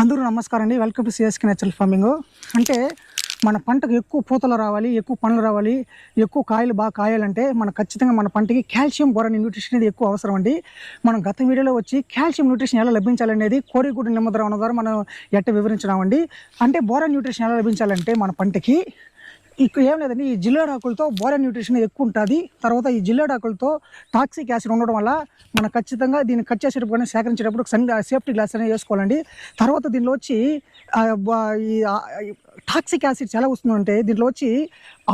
అందరూ నమస్కారం అండి. Welcome to CSK natural farming. అంటే మన పంటకు ఎక్కువ పూతలు రావాలి, ఎక్కువ పండ్లు రావాలి, ఎక్కువ కాయలు బాగా కాయాలంటే మనకు ఖచ్చితంగా మన పంటకి కాల్షియం, బోరాన్ న్యూట్రిషన్ అనేది ఎక్కువ అవసరం అండి. మనం గత వీడియోలో వచ్చి కాల్షియం న్యూట్రిషన్ ఎలా లభించాలనేది కోడిగుడ్డు నిమ్మద్రావణం ద్వారా మనం వివరించినామండి. అంటే బోరాన్ న్యూట్రిషన్ ఎలా లభించాలంటే మన పంటకి ఇక్కడ ఏం లేదండి, ఈ జిల్లేడాకులతో బోరాన్ న్యూట్రిషన్ ఎక్కువ ఉంటుంది. తర్వాత ఈ జిల్లేడాకులతో టాక్సిక్ యాసిడ్ ఉండడం వల్ల మనం ఖచ్చితంగా దీన్ని కట్ చేసేటప్పుడు కానీ సేకరించేటప్పుడు సేఫ్టీ గ్లాస్ అనేది వేసుకోవాలండి. తర్వాత దీనిలో వచ్చి ఈ టాక్సిక్ యాసిడ్స్ ఎలా వస్తుందంటే దీంట్లో వచ్చి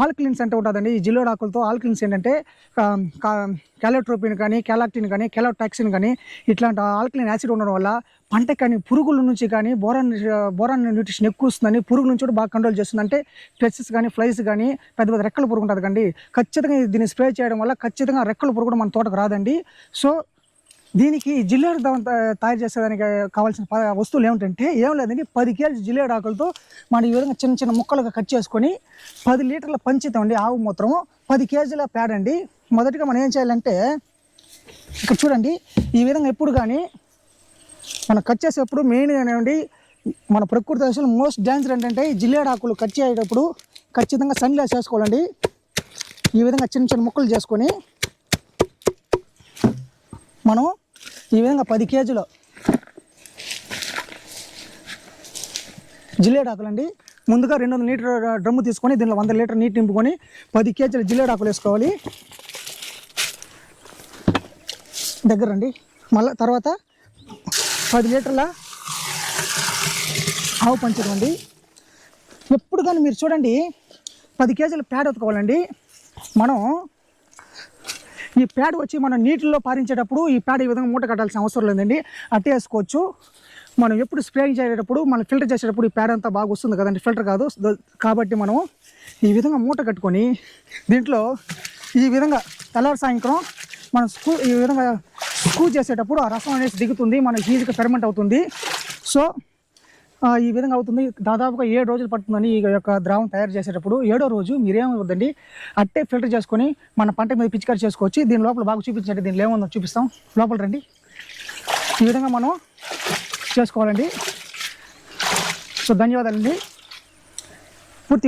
ఆల్కలిన్స్ అంటే ఉంటుందండి. ఈ జిల్లేడాకులతో ఆల్కలిన్స్ ఏంటంటే క్యాలోట్రోపిన్ కానీ, క్యాలాక్టిన్ కానీ, క్యాలోటాక్సిన్ కానీ ఇట్లాంటి ఆల్కలిన్ యాసిడ్ ఉండడం వల్ల పంట కానీ పురుగుల నుంచి కానీ బోరాన్ న్యూట్రిషన్ ఎక్కువ వస్తుందని, పురుగుల నుంచి కూడా బాగా కంట్రోల్ చేస్తుంది. అంటే పెస్ట్స్ కానీ, ఫ్లైస్ కానీ, పెద్ద పెద్ద రెక్కల పురుగు ఉంటుంది కండి, ఖచ్చితంగా దీన్ని స్ప్రే చేయడం వల్ల ఖచ్చితంగా రెక్కల పురుగు కూడా మన తోటకు రాదండి. సో దీనికి జిల్లేడు తయారు చేసేదానికి కావాల్సిన వస్తువులు ఏమిటంటే ఏం లేదండి, 10 kg జిల్లేడు ఆకులతో మనం ఈ విధంగా చిన్న చిన్న ముక్కలుగా కట్ చేసుకొని 10 లీటర్ల పంచితామండి ఆవు మూత్రము, 10 kgల ప్యాడ్ అండి. మొదటిగా మనం ఏం చేయాలంటే ఇక్కడ చూడండి, ఈ విధంగా ఎప్పుడు కానీ మనం కట్ చేసేటప్పుడు మెయిన్గా ఏమండి మన ప్రకృతి దశలో మోస్ట్ డేంజర్ ఏంటంటే ఈ జిల్లేడు ఆకులు కట్ చేసేటప్పుడు ఖచ్చితంగా సన్ గ్లాస్ చేసుకోవాలండి. ఈ విధంగా చిన్న చిన్న ముక్కలు చేసుకొని మనం ఈ విధంగా 10 kg జిల్లేడాకులండి. ముందుగా 200 లీటర్ డ్రమ్ము తీసుకొని దీనిలో 100 లీటర్ నీటి నింపుకొని 10 kg జిల్లేడాకులు వేసుకోవాలి దగ్గర రండి. మళ్ళీ తర్వాత 10 లీటర్ల ఆవు పంచడం అండి. ఎప్పుడు కానీ మీరు చూడండి 10 kgల ప్యాడ్ ఉతుకోవాలండి. మనం ఈ ప్యాడ్ వచ్చి మనం నీటిలో పారించేటప్పుడు ఈ ప్యాడ్ ఈ విధంగా మూట కట్టాల్సిన అవసరం లేదండి, అట్టే వేసుకోవచ్చు. మనం ఎప్పుడు స్ప్రేయింగ్ చేసేటప్పుడు మనం ఫిల్టర్ చేసేటప్పుడు ఈ ప్యాడ్ అంతా బాగా వస్తుంది కదండి, ఫిల్టర్ కాదు. కాబట్టి మనం ఈ విధంగా మూట కట్టుకొని దీంట్లో ఈ విధంగా తెల్లారి సాయంత్రం మనం ఈ విధంగా స్కూ చేసేటప్పుడు ఆ రసం అనేది దిగుతుంది, మనకి ఈజీగా ఫెర్మెంట్ అవుతుంది. సో ఈ విధంగా అవుతుంది. దాదాపుగా 7 రోజులు పడుతుందని ఈ యొక్క ద్రావం తయారు చేసేటప్పుడు. 7వ రోజు మీరేమవుద్దండి అట్టే ఫిల్టర్ చేసుకొని మన పంట మీద పిచికారి చేసుకోవచ్చు. దీని లోపల బాగా చూపించండి, దీనిలో ఏముందో చూపిస్తాం. లోపల రండి. ఈ విధంగా మనం చేసుకోవాలండి. సో ధన్యవాదాలండి. పూర్తి